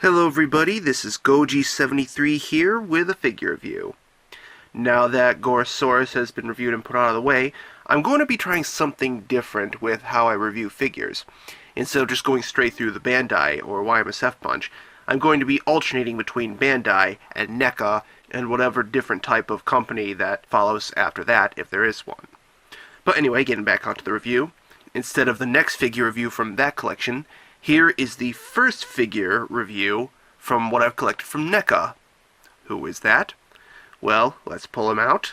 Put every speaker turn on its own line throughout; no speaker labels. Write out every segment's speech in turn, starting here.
Hello everybody, this is Goji73 here with a figure review. Now that Gorosaurus has been reviewed and put out of the way, I'm going to be trying something different with how I review figures. Instead of just going straight through the Bandai or YMSF bunch, I'm going to be alternating between Bandai and NECA and whatever different type of company that follows after that, if there is one. But anyway, getting back onto the review, instead of the next figure review from that collection, here is the first figure review from what I've collected from NECA. Who is that? Well, let's pull him out.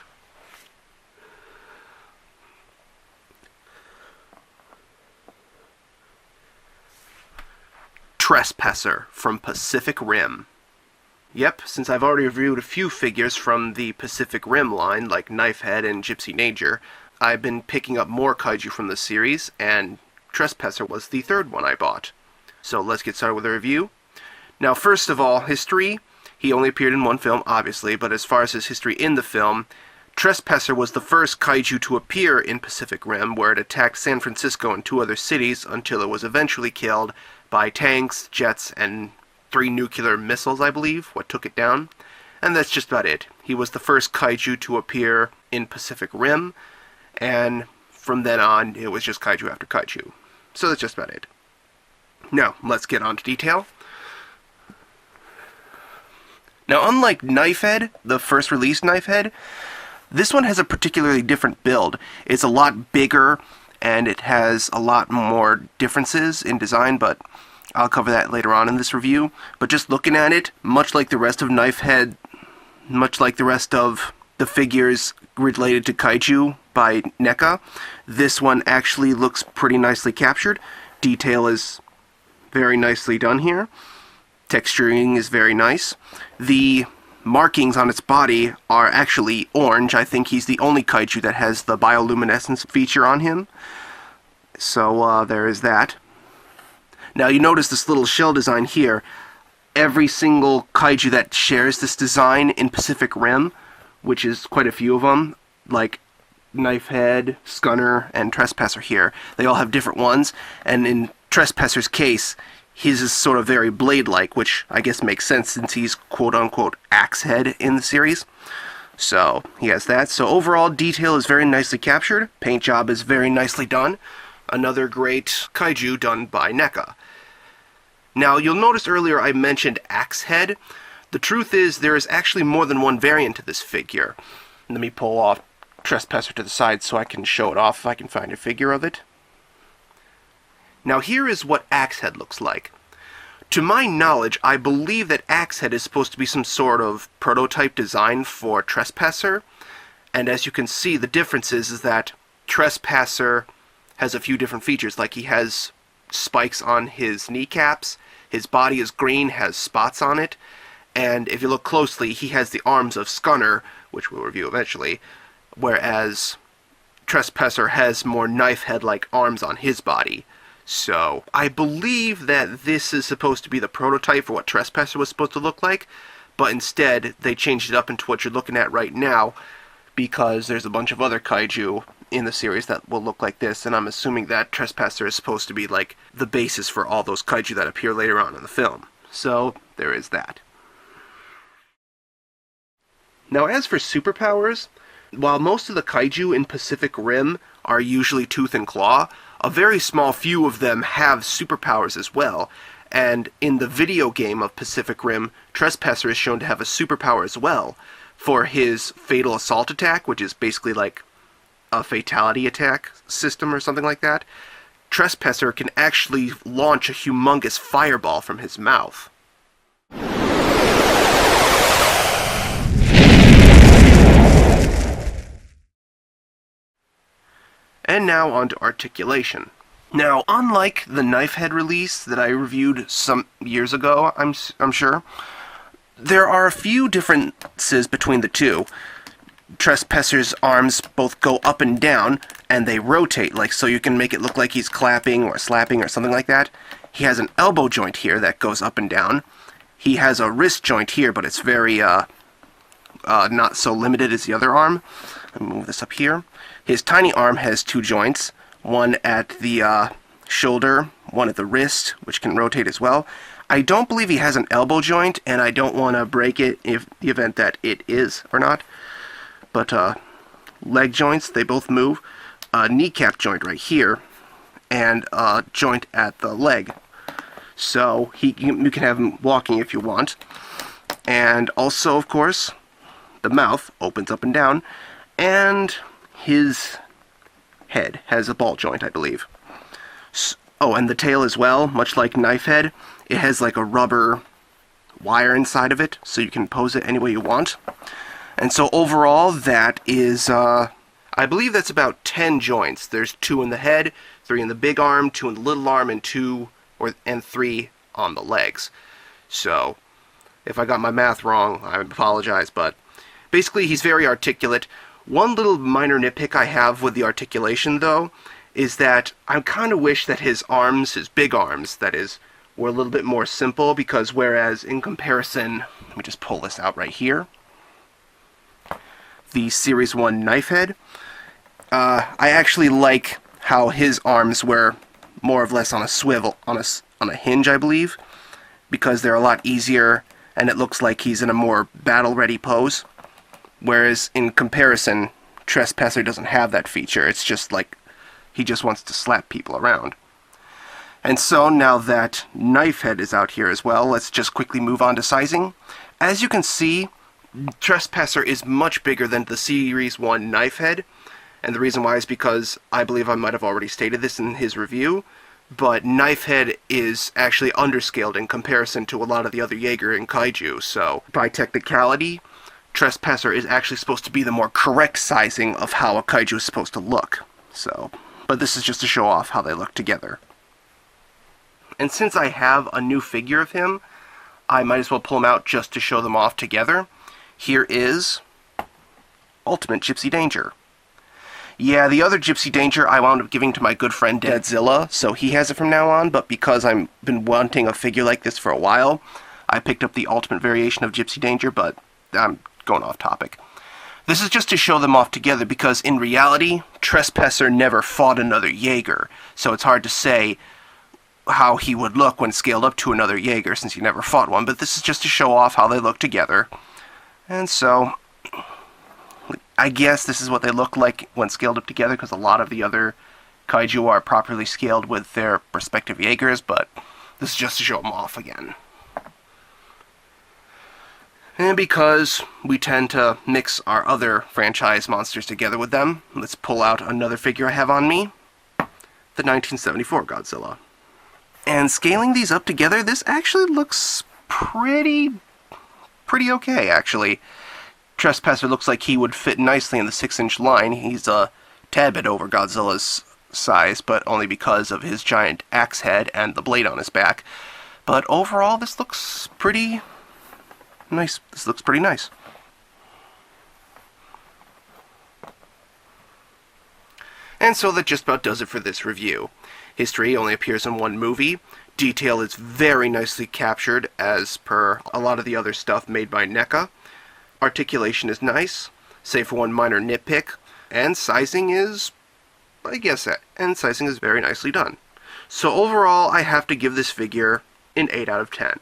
Trespasser from Pacific Rim. Yep, since I've already reviewed a few figures from the Pacific Rim line, like Knifehead and Gypsy Nature, I've been picking up more kaiju from the series, and Trespasser was the third one I bought. So let's get started with the review. Now, first of all, history. He only appeared in one film, obviously, but as far as his history in the film, Trespasser was the first kaiju to appear in Pacific Rim, where it attacked San Francisco and two other cities until it was eventually killed by tanks, jets, and 3 nuclear missiles, I believe, what took it down. And that's just about it. He was the first kaiju to appear in Pacific Rim, and from then on, it was just kaiju after kaiju. So that's just about it. Now, let's get on to detail. Now, unlike Knifehead, the first release Knifehead, this one has a particularly different build. It's a lot bigger, and it has a lot more differences in design, but I'll cover that later on in this review. But just looking at it, much like the rest of Knifehead, much like the rest of the figures related to kaiju by NECA, this one actually looks pretty nicely captured. Detail is very nicely done here. Texturing is very nice. The markings on its body are actually orange. I think he's the only kaiju that has the bioluminescence feature on him. So there is that. Now you notice this little shell design here. Every single kaiju that shares this design in Pacific Rim, which is quite a few of them, like Knifehead, Scunner, and Trespasser here, they all have different ones, and in Trespasser's case, his is sort of very blade-like, which I guess makes sense since he's quote-unquote Axehead in the series. So, he has that. So overall, detail is very nicely captured. Paint job is very nicely done. Another great kaiju done by NECA. Now, you'll notice earlier I mentioned Axehead. The truth is, there is actually more than one variant to this figure. Let me pull off Trespasser to the side so I can show it off if I can find a figure of it. Now here is what Axehead looks like. To my knowledge, I believe that Axehead is supposed to be some sort of prototype design for Trespasser, and as you can see, the difference is that Trespasser has a few different features, like he has spikes on his kneecaps, his body is green, has spots on it, and if you look closely, he has the arms of Scunner, which we'll review eventually, whereas Trespasser has more Knifehead-like arms on his body. So, I believe that this is supposed to be the prototype for what Trespasser was supposed to look like, but instead, they changed it up into what you're looking at right now, because there's a bunch of other kaiju in the series that will look like this, and I'm assuming that Trespasser is supposed to be like the basis for all those kaiju that appear later on in the film. So, there is that. Now, as for superpowers, while most of the kaiju in Pacific Rim are usually tooth and claw, a very small few of them have superpowers as well, and in the video game of Pacific Rim, Trespasser is shown to have a superpower as well, for his fatal assault attack, which is basically like a fatality attack system or something like that. Trespasser can actually launch a humongous fireball from his mouth. And now on to articulation. Now, unlike the Knifehead release that I reviewed some years ago, I'm sure, there are a few differences between the two. Trespasser's arms both go up and down, and they rotate, like so you can make it look like he's clapping or slapping or something like that. He has an elbow joint here that goes up and down. He has a wrist joint here, but it's very, not so limited as the other arm. Let me move this up here. His tiny arm has 2 joints, one at the shoulder, one at the wrist, which can rotate as well. I don't believe he has an elbow joint, and I don't want to break it if the event that it is or not. But leg joints, they both move. Kneecap joint right here, and a joint at the leg. So you can have him walking if you want. And also, of course, the mouth opens up and down, and his head has a ball joint, I believe. Oh, and the tail as well, much like Knifehead, it has like a rubber wire inside of it, so you can pose it any way you want. And so overall, that is, I believe that's about 10 joints. There's 2 in the head, 3 in the big arm, 2 in the little arm, and 3 on the legs. So, if I got my math wrong, I apologize, but basically he's very articulate. One little minor nitpick I have with the articulation, though, is that I kind of wish that his arms, his big arms, that is, were a little bit more simple, because whereas in comparison, let me just pull this out right here, the Series 1 Knifehead, I actually like how his arms were more or less on a swivel, on a hinge, I believe, because they're a lot easier, and it looks like he's in a more battle-ready pose. Whereas, in comparison, Trespasser doesn't have that feature. It's just like, he just wants to slap people around. And so, now that Knifehead is out here as well, let's just quickly move on to sizing. As you can see, Trespasser is much bigger than the Series 1 Knifehead. And the reason why is because I believe I might have already stated this in his review, but Knifehead is actually underscaled in comparison to a lot of the other Jaeger and Kaiju, so by technicality, Trespasser is actually supposed to be the more correct sizing of how a Kaiju is supposed to look. So, but this is just to show off how they look together. And since I have a new figure of him, I might as well pull them out just to show them off together. Here is Ultimate Gypsy Danger. Yeah, the other Gypsy Danger I wound up giving to my good friend Deadzilla, so he has it from now on, but because I've been wanting a figure like this for a while, I picked up the Ultimate variation of Gypsy Danger, but I'm going off topic. This is just to show them off together, because in reality, Trespasser never fought another Jaeger, so it's hard to say how he would look when scaled up to another Jaeger, since he never fought one, but this is just to show off how they look together. And so, I guess this is what they look like when scaled up together, because a lot of the other Kaiju are properly scaled with their respective Jaegers, but this is just to show them off again. And because we tend to mix our other franchise monsters together with them, let's pull out another figure I have on me, the 1974 Godzilla. And scaling these up together, this actually looks pretty okay, actually. Trespasser looks like he would fit nicely in the 6-inch line. He's a tad bit over Godzilla's size, but only because of his giant axe head and the blade on his back. But overall, this looks pretty nice. This looks pretty nice. And so that just about does it for this review. History only appears in one movie. Detail is very nicely captured, as per a lot of the other stuff made by NECA. Articulation is nice, save for one minor nitpick, and sizing is, sizing is very nicely done. So overall, I have to give this figure an 8 out of 10.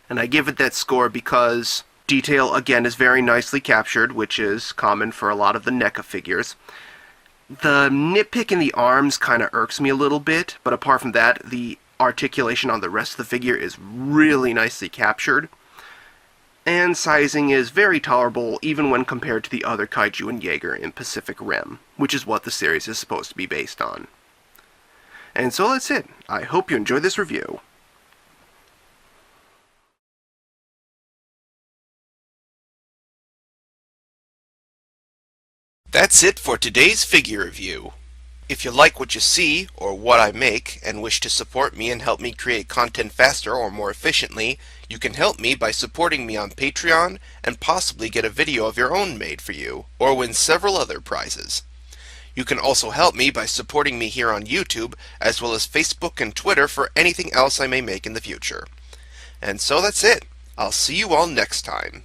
And I give it that score because detail, again, is very nicely captured, which is common for a lot of the NECA figures. The nitpick in the arms kind of irks me a little bit, but apart from that, the articulation on the rest of the figure is really nicely captured. And sizing is very tolerable even when compared to the other Kaiju and Jaeger in Pacific Rim, which is what the series is supposed to be based on. And so that's it. I hope you enjoyed this review. That's it for today's figure review. If you like what you see, or what I make, and wish to support me and help me create content faster or more efficiently, you can help me by supporting me on Patreon, and possibly get a video of your own made for you, or win several other prizes. You can also help me by supporting me here on YouTube, as well as Facebook and Twitter for anything else I may make in the future. And so that's it. I'll see you all next time.